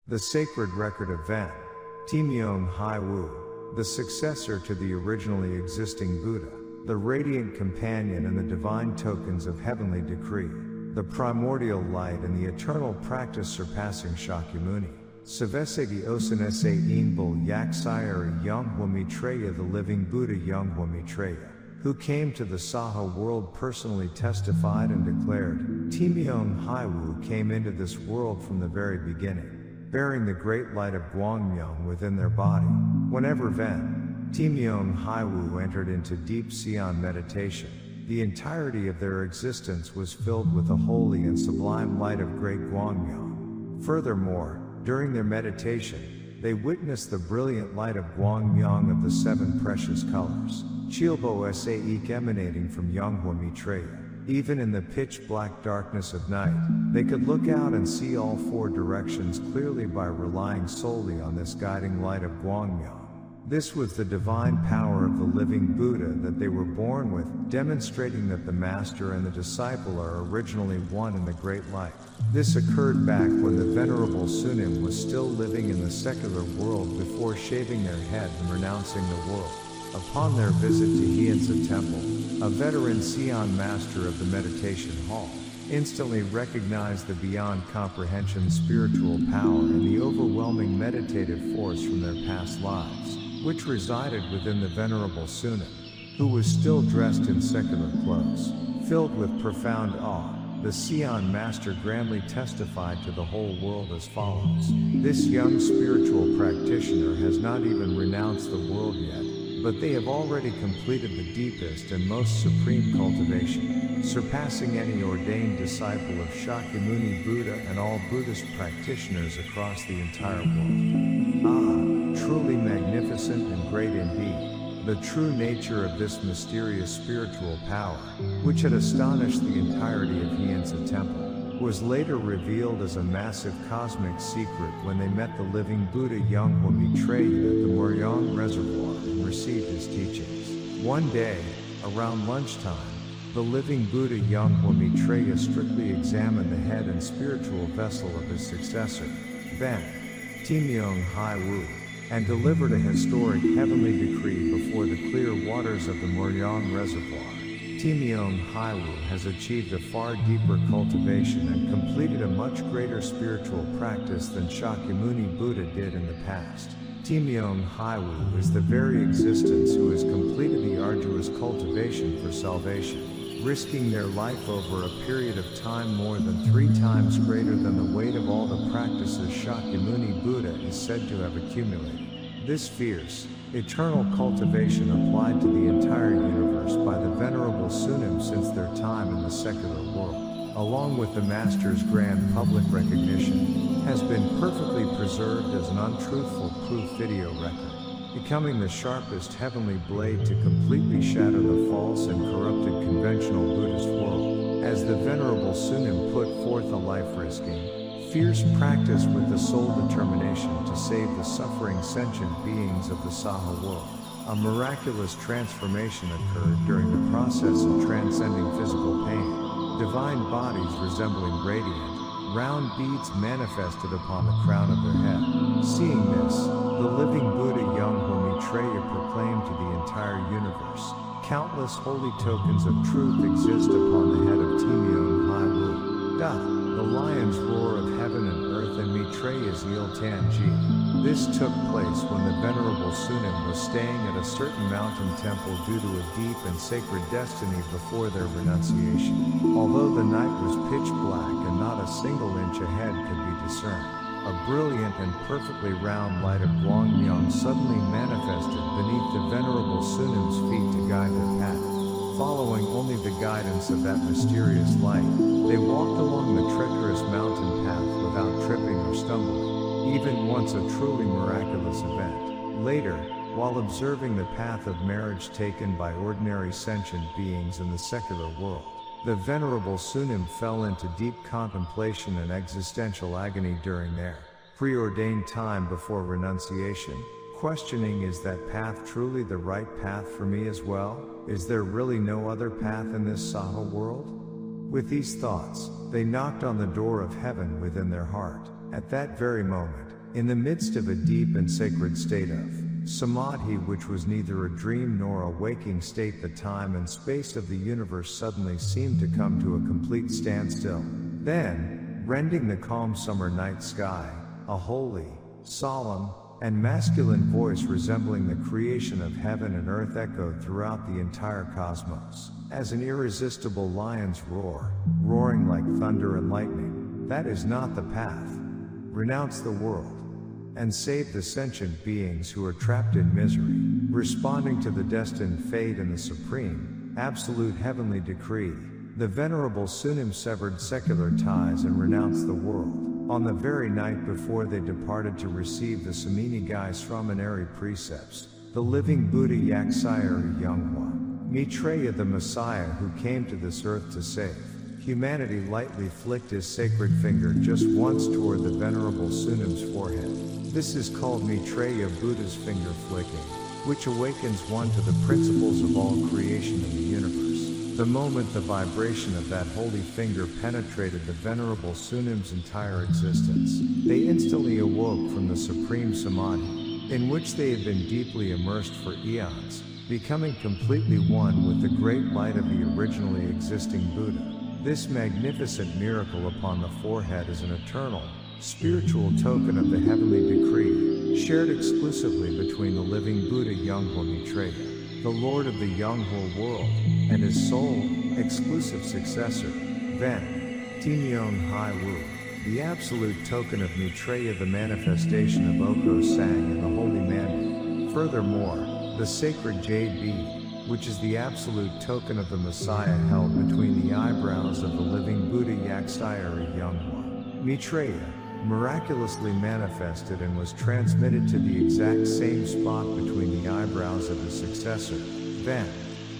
The sacred record of Ven, Taemyung Hyewoo, the successor to the originally existing Buddha, the radiant companion and the divine tokens of heavenly decree, the primordial light and the eternal practice surpassing Shakyamuni. Sabase계에 osanese inbul yaksa여래 Yonghwa the living Buddha Yonghwa, who came to the Saha world personally testified and declared, Taemyung Hyewoo came into this world from the very beginning, bearing the great light of Gwangmyeong within their body. Whenever Ven, Taemyung Hyewoo entered into deep Seon meditation, the entirety of their existence was filled with the holy and sublime light of great Gwangmyeong. Furthermore, during their meditation, they witnessed the brilliant light of Gwangmyeong of the seven precious colors, Chilbo Saik emanating from Yonghwa. Even in the pitch-black darkness of night, they could look out and see all four directions clearly by relying solely on this guiding light of Gwangmyeong. This was the divine power of the living Buddha that they were born with, demonstrating that the master and the disciple are originally one in the great light. This occurred back when the Venerable Sunim was still living in the secular world before shaving their head and renouncing the world. Upon their visit to Hyensa Temple, a veteran Seon master of the meditation hall instantly recognized the beyond comprehension spiritual power and the overwhelming meditative force from their past lives, which resided within the Venerable Sunim, who was still dressed in secular clothes. Filled with profound awe, the Seon master grandly testified to the whole world as follows. This young spiritual practitioner has not even renounced the world yet, but they have already completed the deepest and most supreme cultivation, surpassing any ordained disciple of Shakyamuni Buddha and all Buddhist practitioners across the entire world. Ah, truly magnificent and great indeed, the true nature of this mysterious spiritual power, which had astonished the entirety of Hyensa Temple, was later revealed as a massive cosmic secret when they met the living Buddha Yonghwa at the Muryong Reservoir and received his teachings. One day, around lunchtime, the living Buddha Yonghwa strictly examined the head and spiritual vessel of his successor, Ven, Taemyung Hyewoo, and delivered a historic heavenly decree before the clear waters of the Muryong Reservoir. Taemyung Hyewoo has achieved a far deeper cultivation and completed a much greater spiritual practice than Shakyamuni Buddha did in the past. Taemyung Hyewoo is the very existence who has completed the arduous cultivation for salvation, risking their life over a period of time more than 3 times greater than the weight of all the practices Shakyamuni Buddha is said to have accumulated. This fierce, eternal cultivation applied to the entire universe by the Venerable Sunim since their time in the secular world, along with the Master's grand public recognition, has been perfectly preserved as an untruthful proof video record, becoming the sharpest heavenly blade to completely shatter the false and corrupted conventional Buddhist world, as the Venerable Sunim put forth a life-risking, fierce practice with the sole determination to save the suffering sentient beings of the Saha world. A miraculous transformation occurred during the process of transcending physical pain. Divine bodies resembling radiant, round beads manifested upon the crown of their head. Seeing this, the living Buddha Yonghwa proclaimed to the entire universe, countless holy tokens of truth exist upon the head of Taemyung Hyewoo. The lion's roar of heaven and earth and Maitreya's Yil-Tan-ji. This took place when the Venerable Sunim was staying at a certain mountain temple due to a deep and sacred destiny before their renunciation. Although the night was pitch black and not a single inch ahead could be discerned, a brilliant and perfectly round light of Gwangmyeong suddenly manifested beneath the Venerable Sunim's feet to guide their path. Following only the guidance of that mysterious light, they walked along the treacherous mountain path without tripping or stumbling, even once a truly miraculous event. Later, while observing the path of marriage taken by ordinary sentient beings in the secular world, the Venerable Sunim fell into deep contemplation and existential agony during their preordained time before renunciation, questioning, is that path truly the right path for me as well? Is there really no other path in this Saha world? With these thoughts, they knocked on the door of heaven within their heart. At that very moment, in the midst of a deep and sacred state of samadhi, which was neither a dream nor a waking state, the time and space of the universe suddenly seemed to come to a complete standstill. Then, rending the calm summer night sky, a holy, solemn, and masculine voice resembling the creation of heaven and earth echoed throughout the entire cosmos, as an irresistible lion's roar, roaring like thunder and lightning. That is not the path. Renounce the world, and save the sentient beings who are trapped in misery, responding to the destined fate and the supreme, absolute heavenly decree. The Venerable Sunim severed secular ties and renounced the world. On the very night before they departed to receive the Saminigai Sramaneri precepts, the living Buddha Yaksayeru Yonghwa, Maitreya the Messiah who came to this earth to save humanity, lightly flicked his sacred finger just once toward the Venerable Sunim's forehead. This is called Maitreya Buddha's finger flicking, which awakens one to the principles of all creation in the universe. The moment the vibration of that holy finger penetrated the Venerable Sunim's entire existence, they instantly awoke from the supreme samadhi, in which they had been deeply immersed for eons, becoming completely one with the great light of the originally existing Buddha. This magnificent miracle upon the forehead is an eternal, spiritual token of the heavenly decree, shared exclusively between the living Buddha Yonghwa Maitreya, the Lord of the Yonghwa world, and his sole, exclusive successor, then, Taemyung Hyewoo, the absolute token of Maitreya, the manifestation of Oko Sang and the holy mandate. Furthermore, the sacred jade bead, which is the absolute token of the Messiah, held between the eyebrows of the living Buddha Yaksayeru Yonghwa Maitreya, miraculously manifested and was transmitted to the exact same spot between the eyebrows of the successor, then,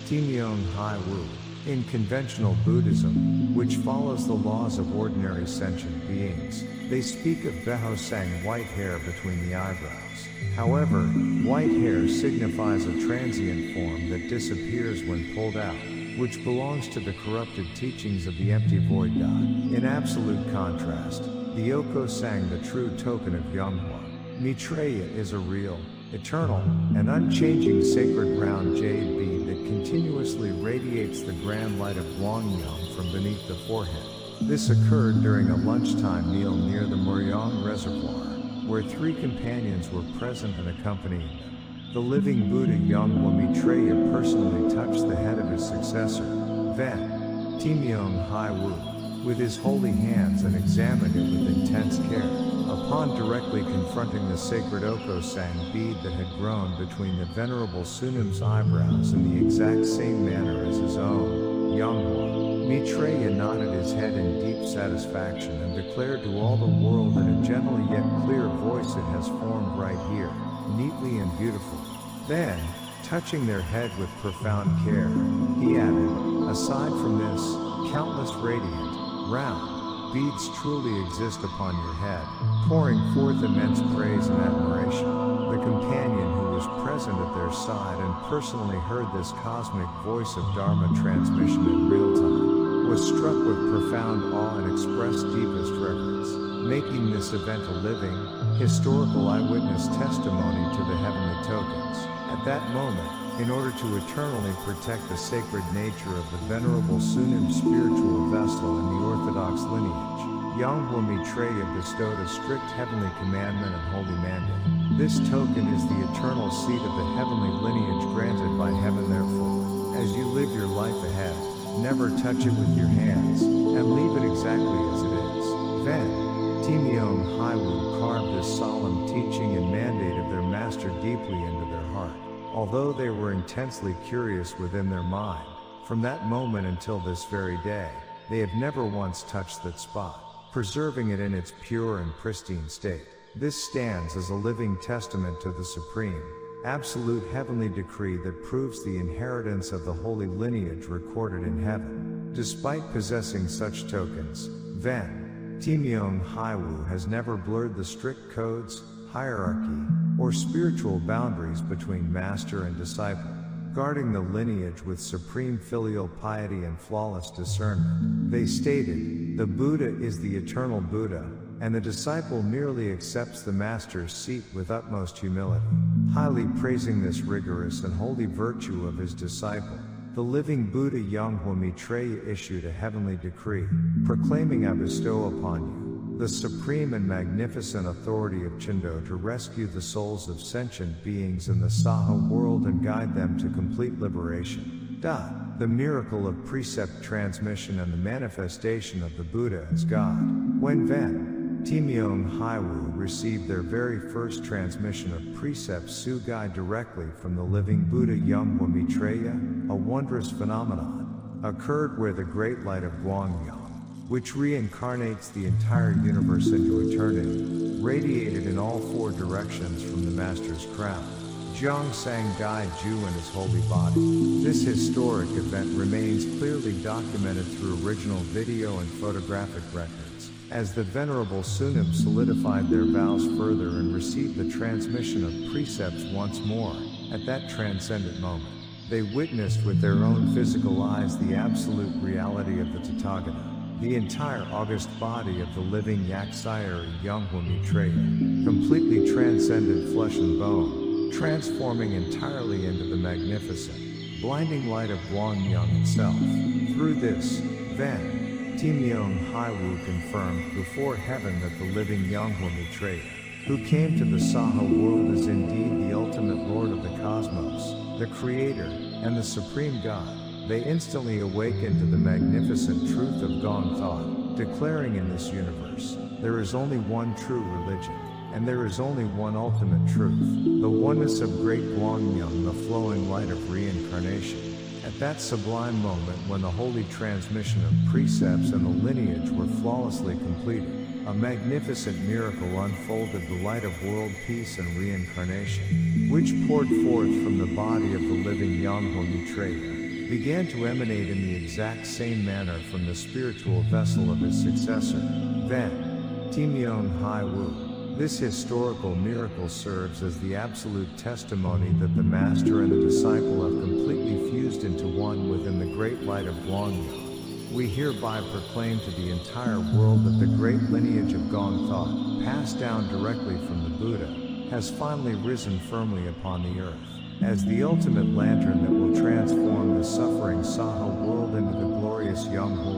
Taemyung Hyewoo. In conventional Buddhism, which follows the laws of ordinary sentient beings, they speak of Behosang, white hair between the eyebrows. However, white hair signifies a transient form that disappears when pulled out, which belongs to the corrupted teachings of the empty void God. In absolute contrast, the Oko Sang, the true token of Yonghwa Maitreya, is a real, eternal, and unchanging sacred round jade bead that continuously radiates the grand light of Gwangyang from beneath the forehead. This occurred during a lunchtime meal near the Muryong Reservoir, where three companions were present and accompanying them. The living Buddha Yonghwa Maitreya personally touched the head of his successor, then, Taemyung Hyewoo, with his holy hands and examined it with intense care. Upon directly confronting the sacred Oko Sang bead that had grown between the Venerable Sunim's eyebrows in the exact same manner as his own, Yonghwa Maitreya nodded his head in deep satisfaction and declared to all the world in a gentle yet clear voice, "It has formed right here, neatly and beautifully." Then, touching their head with profound care, he added, "Aside from this, countless radiant, round beads truly exist upon your head, pouring forth immense praise and admiration." The companion who was present at their side and personally heard this cosmic voice of Dharma transmission in real time was struck with profound awe and expressed deepest reverence, making this event a living, historical eyewitness testimony to the heavenly tokens. At that moment, in order to eternally protect the sacred nature of the Venerable Sunim spiritual vessel in the Orthodox lineage, Yonghwa Maitreya bestowed a strict heavenly commandment and holy mandate. This token is the eternal seed of the heavenly lineage granted by heaven. Therefore, as you live your life ahead, never touch it with your hands, and leave it exactly as it is. Then, Taemyung Hyewoo carved this solemn teaching and mandate of their master deeply into their heart. Although they were intensely curious within their mind, from that moment until this very day, they have never once touched that spot, preserving it in its pure and pristine state. This stands as a living testament to the supreme, absolute heavenly decree that proves the inheritance of the holy lineage recorded in heaven. Despite possessing such tokens, then, Taemyung Hyewoo has never blurred the strict codes, hierarchy, or spiritual boundaries between master and disciple, guarding the lineage with supreme filial piety and flawless discernment. They stated, "The Buddha is the eternal Buddha, and the disciple merely accepts the master's seat with utmost humility. Highly praising this rigorous and holy virtue of his disciple, the living Buddha Yonghwa Maitreya issued a heavenly decree, proclaiming, I bestow upon you the supreme and magnificent authority of Chindo to rescue the souls of sentient beings in the Saha world and guide them to complete liberation. The miracle of precept transmission and the manifestation of the Buddha as God. When Taemyung Hyewoo received their very first transmission of precepts Sugai directly from the living Buddha Yonghwa Maitreya, a wondrous phenomenon occurred where the great light of Gwangyang, which reincarnates the entire universe into eternity, radiated in all four directions from the Master's crown, Zhang Sang Gai Ju and his holy body. This historic event remains clearly documented through original video and photographic records, as the Venerable Sunim solidified their vows further and received the transmission of precepts once more. At that transcendent moment, they witnessed with their own physical eyes the absolute reality of the Tathagata, the entire august body of the living Yaksayer Yonghwa Maitreya, completely transcended flesh and bone, transforming entirely into the magnificent, blinding light of Gwangyang itself. Through this, Taemyung Hyewoo confirmed before heaven that the living Yonghwa Maitreya, who came to the Saha world, is indeed the ultimate Lord of the cosmos, the Creator, and the Supreme God. They instantly awakened to the magnificent truth of Gong Thought, declaring in this universe, there is only one true religion, and there is only one ultimate truth, the oneness of great Gwangyang, the flowing light of reincarnation. At that sublime moment when the holy transmission of precepts and the lineage were flawlessly completed, a magnificent miracle unfolded, the light of world peace and reincarnation, which poured forth from the body of the living Yonghwa Maitreya, began to emanate in the exact same manner from the spiritual vessel of his successor, Taemyung Hyewoo. This historical miracle serves as the absolute testimony that the Master and the disciple have completely fused into one within the great light of Gwangyang. We hereby proclaim to the entire world that the great lineage of Gong Thought, passed down directly from the Buddha, has finally risen firmly upon the earth, as the ultimate lantern that will transform the suffering Saha world into the glorious Yonghwa